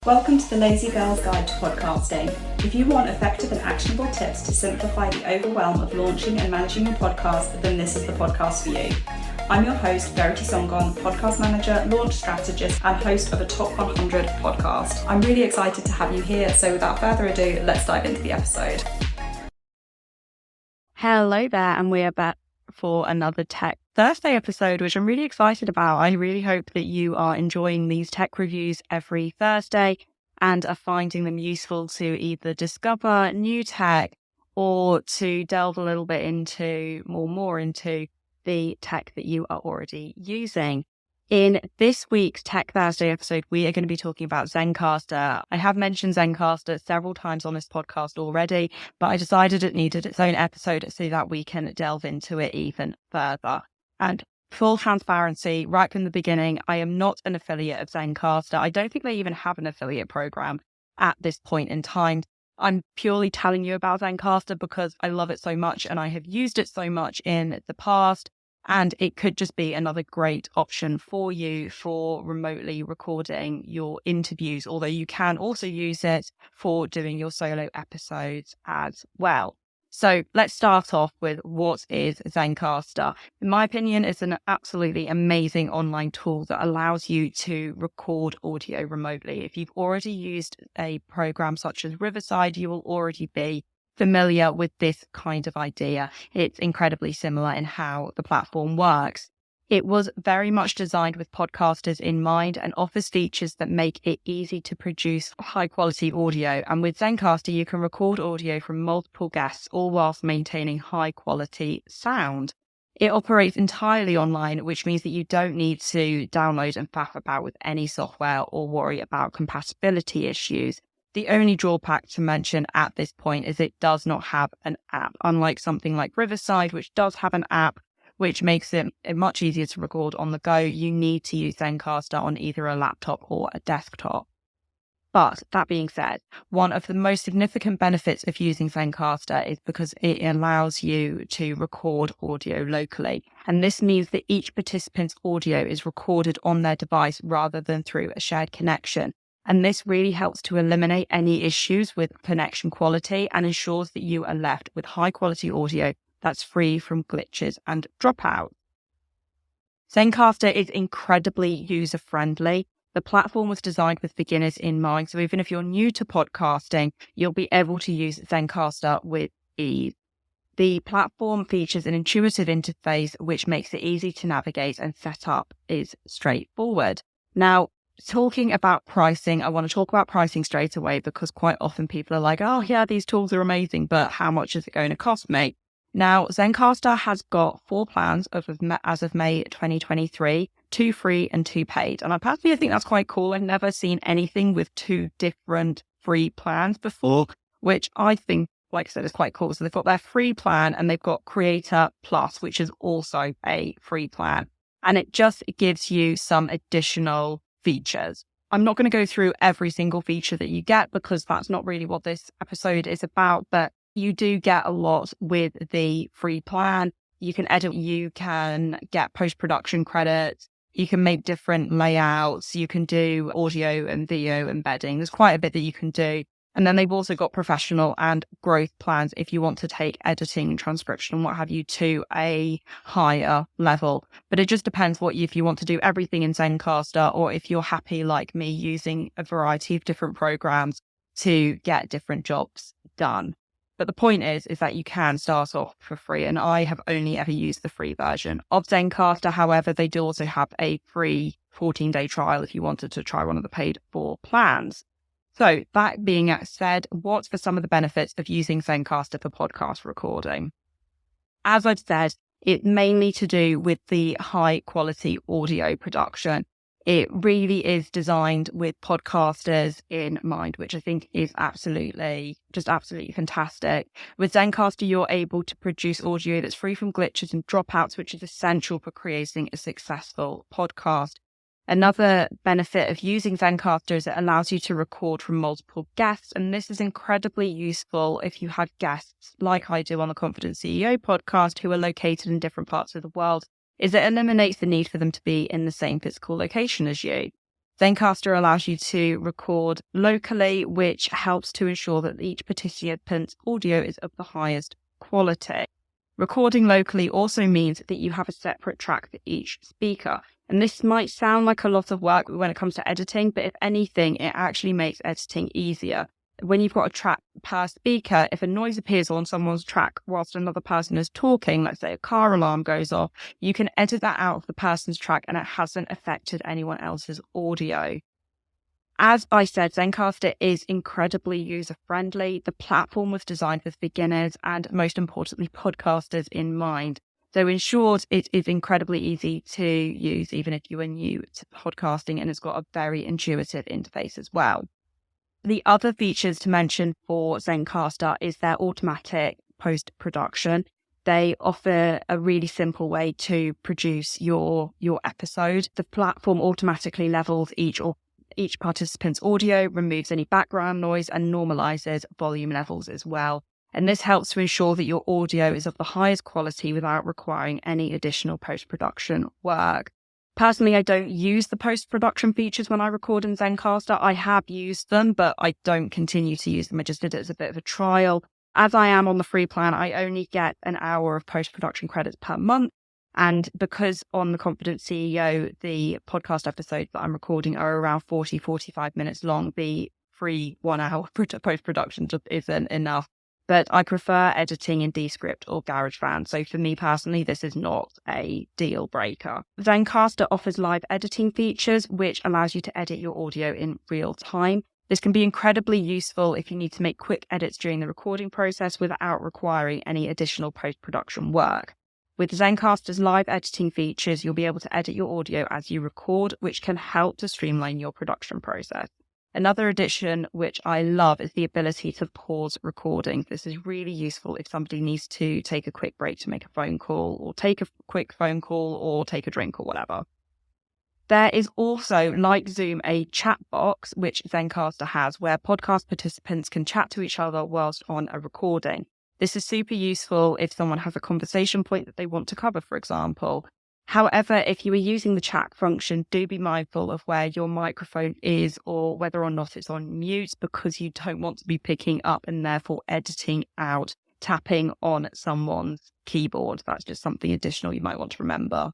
Welcome to the Lazy Girl's Guide to Podcasting. If you want effective and actionable tips to simplify the overwhelm of launching and managing your podcast, then this is the podcast for you. I'm your host, Verity Songon, podcast manager, launch strategist, and host of a Top 100 podcast. I'm really excited to have you here, so without further ado, let's dive into the episode. Hello there, and we are back for another Tech Thursday episode, which I'm really excited about. I really hope that you are enjoying these tech reviews every Thursday and are finding them useful to either discover new tech or to delve a little bit into more into the tech that you are already using. In this week's Tech Thursday episode, we are going to be talking about Zencastr. I have mentioned Zencastr several times on this podcast already, but I decided it needed its own episode so that we can delve into it even further. And full transparency, right from the beginning, I am not an affiliate of Zencastr. I don't think they even have an affiliate program at this point in time. I'm purely telling you about Zencastr because I love it so much and I have used it so much in the past. And it could just be another great option for you for remotely recording your interviews, although you can also use it for doing your solo episodes as well. So let's start off with what is Zencastr. In my opinion, it's an absolutely amazing online tool that allows you to record audio remotely. If you've already used a program such as Riverside, you will already be familiar with this kind of idea. It's incredibly similar in how the platform works. It was very much designed with podcasters in mind and offers features that make it easy to produce high quality audio. And with Zencastr, you can record audio from multiple guests, all whilst maintaining high quality sound. It operates entirely online, which means that you don't need to download and faff about with any software or worry about compatibility issues. The only drawback to mention at this point is it does not have an app, unlike something like Riverside, which does have an app, which makes it much easier to record on the go. You need to use Zencastr on either a laptop or a desktop. But that being said, one of the most significant benefits of using Zencastr is because it allows you to record audio locally. And this means that each participant's audio is recorded on their device rather than through a shared connection. And this really helps to eliminate any issues with connection quality and ensures that you are left with high quality audio that's free from glitches and dropouts. Zencastr is incredibly user friendly. The platform was designed with beginners in mind. So even if you're new to podcasting, you'll be able to use Zencastr with ease. The platform features an intuitive interface, which makes it easy to navigate, and setup is straightforward. Now, talking about pricing, I want to talk about pricing straight away because quite often people are like, oh yeah, these tools are amazing, but how much is it going to cost me? Now, Zencastr has got 4 plans as of May 2023, 2 free and 2 paid. And I personally think that's quite cool. I've never seen anything with 2 different free plans before, which I think, like I said, is quite cool. So they've got their free plan and they've got Creator Plus, which is also a free plan. And it just gives you some additional features. I'm not going to go through every single feature that you get because that's not really what this episode is about, but you do get a lot with the free plan. You can edit, you can get post-production credits, you can make different layouts, you can do audio and video embedding. There's quite a bit that you can do. And then they've also got professional and growth plans if you want to take editing, transcription, and what have you to a higher level. But it just depends if you want to do everything in Zencastr or if you're happy like me using a variety of different programs to get different jobs done. But the point is that you can start off for free. And I have only ever used the free version of Zencastr. However, they do also have a free 14-day trial if you wanted to try one of the paid 4 plans. So that being said, what are some of the benefits of using Zencastr for podcast recording? As I've said, it's mainly to do with the high quality audio production. It really is designed with podcasters in mind, which I think is absolutely fantastic. With Zencastr, you're able to produce audio that's free from glitches and dropouts, which is essential for creating a successful podcast. Another benefit of using Zencastr is it allows you to record from multiple guests, and this is incredibly useful if you have guests like I do on the Confident CEO podcast who are located in different parts of the world, is it eliminates the need for them to be in the same physical location as you. Zencastr allows you to record locally, which helps to ensure that each participant's audio is of the highest quality. Recording locally also means that you have a separate track for each speaker. And this might sound like a lot of work when it comes to editing, but if anything, it actually makes editing easier. When you've got a track per speaker, if a noise appears on someone's track whilst another person is talking, let's say a car alarm goes off, you can edit that out of the person's track and it hasn't affected anyone else's audio. As I said, Zencastr is incredibly user-friendly. The platform was designed with beginners and, most importantly, podcasters in mind. So in short, it is incredibly easy to use, even if you are new to podcasting, and it's got a very intuitive interface as well. The other features to mention for Zencastr is their automatic post-production. They offer a really simple way to produce your episode. The platform automatically levels each participant's audio, removes any background noise, and normalizes volume levels as well. And this helps to ensure that your audio is of the highest quality without requiring any additional post-production work. Personally, I don't use the post-production features when I record in Zencastr. I have used them, but I don't continue to use them. I just did it as a bit of a trial. As I am on the free plan, I only get an hour of post-production credits per month. And because on The Confident CEO, the podcast episodes that I'm recording are around 45 minutes long, the free 1 hour post-production just isn't enough. But I prefer editing in Descript or GarageBand. So for me personally, this is not a deal breaker. Zencastr offers live editing features, which allows you to edit your audio in real time. This can be incredibly useful if you need to make quick edits during the recording process without requiring any additional post-production work. With Zencastr's live editing features, you'll be able to edit your audio as you record, which can help to streamline your production process. Another addition which I love is the ability to pause recording. This is really useful if somebody needs to take a quick break to make a phone call, or take a quick phone call, or take a drink or whatever. There is also, like Zoom, a chat box, which Zencastr has, where podcast participants can chat to each other whilst on a recording. This is super useful if someone has a conversation point that they want to cover, for example. However, if you are using the chat function, do be mindful of where your microphone is or whether or not it's on mute, because you don't want to be picking up and therefore editing out tapping on someone's keyboard. That's just something additional you might want to remember.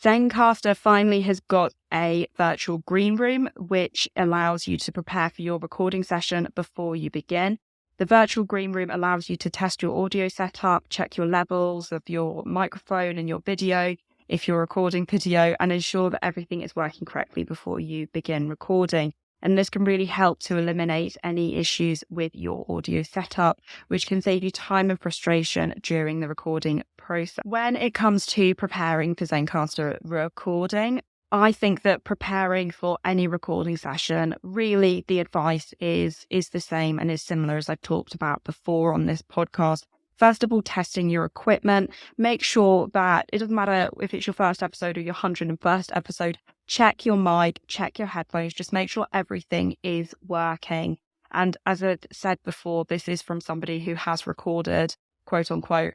Zencastr finally has got a virtual green room, which allows you to prepare for your recording session before you begin. The virtual green room allows you to test your audio setup, check your levels of your microphone and your video, if you're recording video, and ensure that everything is working correctly before you begin recording. And this can really help to eliminate any issues with your audio setup, which can save you time and frustration during the recording process. When it comes to preparing for Zencastr recording, I think that preparing for any recording session, really the advice is the same and is similar as I've talked about before on this podcast. First of all, testing your equipment. Make sure that it doesn't matter if it's your first episode or your 101st episode, check your mic, check your headphones, just make sure everything is working. And as I said before, this is from somebody who has recorded, quote unquote,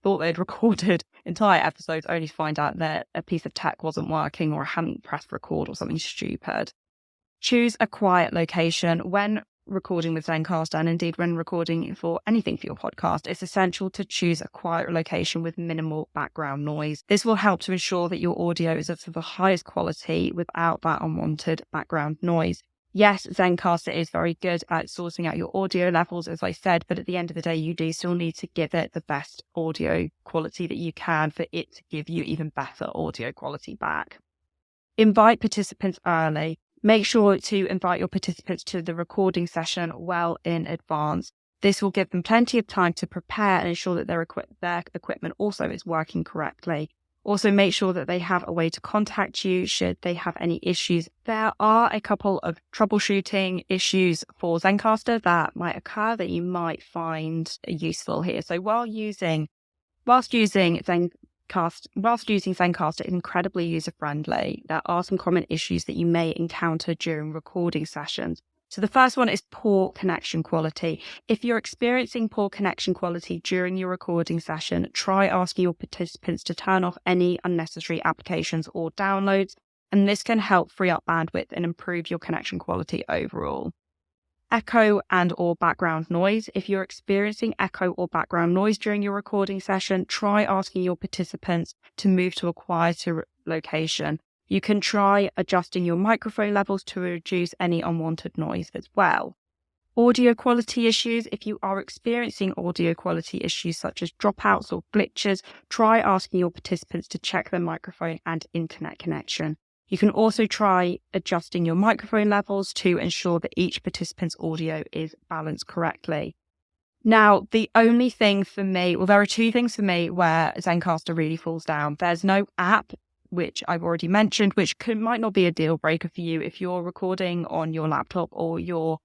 thought they'd recorded entire episodes only to find out that a piece of tech wasn't working or hadn't pressed record or something stupid. Choose a quiet location. When recording with Zencastr, and indeed when recording for anything for your podcast, it's essential to choose a quiet location with minimal background noise. This will help to ensure that your audio is of the highest quality without that unwanted background noise. Yes, Zencastr is very good at sorting out your audio levels, as I said, but at the end of the day, you do still need to give it the best audio quality that you can for it to give you even better audio quality back. Invite participants early. Make sure to invite your participants to the recording session well in advance. This will give them plenty of time to prepare and ensure that their equipment also is working correctly. Also, make sure that they have a way to contact you should they have any issues. There are a couple of troubleshooting issues for Zencastr that might occur that you might find useful here. So whilst using Zencastr is incredibly user-friendly, there are some common issues that you may encounter during recording sessions. So the first one is poor connection quality. If you're experiencing poor connection quality during your recording session, try asking your participants to turn off any unnecessary applications or downloads. and this can help free up bandwidth and improve your connection quality overall. Echo and or background noise. If you're experiencing echo or background noise during your recording session, try asking your participants to move to a quieter location. You can try adjusting your microphone levels to reduce any unwanted noise as well. Audio quality issues. If you are experiencing audio quality issues such as dropouts or glitches, try asking your participants to check their microphone and internet connection. You can also try adjusting your microphone levels to ensure that each participant's audio is balanced correctly. Now, the only thing for me, well, there are two things for me where Zencastr really falls down. There's no app, which I've already mentioned, which might not be a deal breaker for you. If you're recording on your laptop or your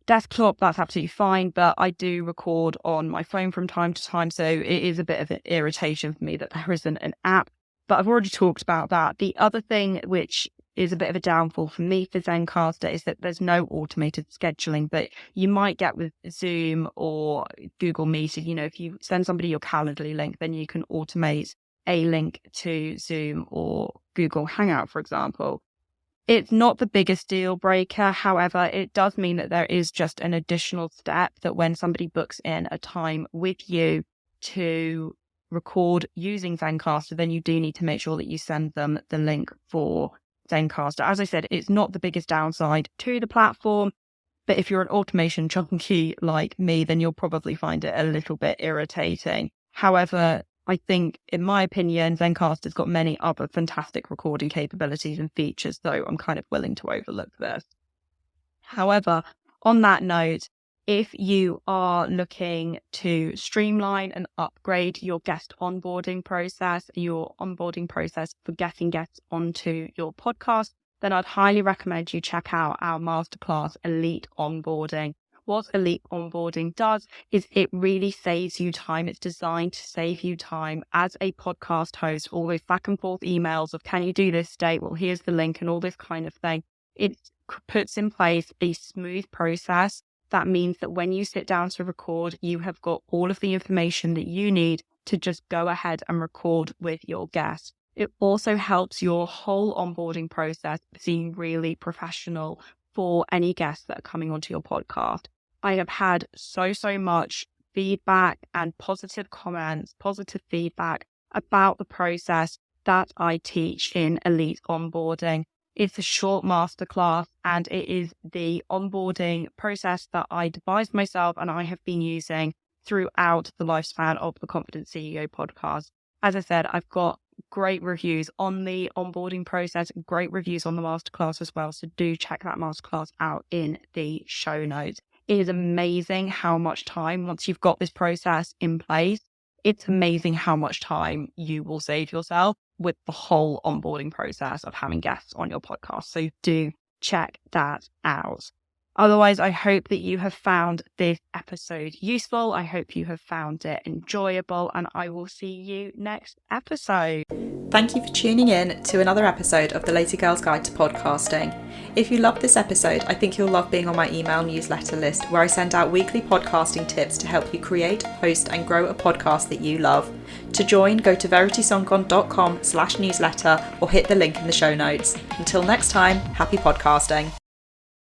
desktop, that's absolutely fine, but I do record on my phone from time to time, so it is a bit of an irritation for me that there isn't an app. But I've already talked about that. The other thing which is a bit of a downfall for me for Zencastr is that there's no automated scheduling that you might get with Zoom or Google Meet. If you send somebody your Calendly link, then you can automate a link to Zoom or Google Hangout, for example. It's not the biggest deal breaker. However, it does mean that there is just an additional step that when somebody books in a time with you to record using Zencastr, then you do need to make sure that you send them the link for Zencastr. As I said, it's not the biggest downside to the platform, but if you're an automation junkie like me, then you'll probably find it a little bit irritating. However, I think, in my opinion, Zencastr's got many other fantastic recording capabilities and features, so I'm kind of willing to overlook this. However, on that note, if you are looking to streamline and upgrade your guest onboarding process, for getting guests onto your podcast, then I'd highly recommend you check out our Masterclass Elite Onboarding. What Elite Onboarding does is it really saves you time. It's designed to save you time as a podcast host, all those back and forth emails of, can you do this date? Well, here's the link and all this kind of thing. It puts in place a smooth process. That means that when you sit down to record, you have got all of the information that you need to just go ahead and record with your guest. It also helps your whole onboarding process seem really professional for any guests that are coming onto your podcast. I have had so much feedback and positive comments, positive feedback about the process that I teach in Elite Onboarding. It's a short masterclass and it is the onboarding process that I devised myself and I have been using throughout the lifespan of the Confident CEO podcast. As I said, I've got great reviews on the onboarding process, great reviews on the masterclass as well. So do check that masterclass out in the show notes. It is amazing how much time, once you've got this process in place, it's amazing how much time you will save yourself with the whole onboarding process of having guests on your podcast. So do check that out. Otherwise, I hope that you have found this episode useful. I hope you have found it enjoyable, and I will see you next episode. Thank you for tuning in to another episode of the Lazy Girl's Guide to Podcasting. If you loved this episode, I think you'll love being on my email newsletter list, where I send out weekly podcasting tips to help you create, host, and grow a podcast that you love. To join, go to veritysongon.com/newsletter or hit the link in the show notes. Until next time, happy podcasting.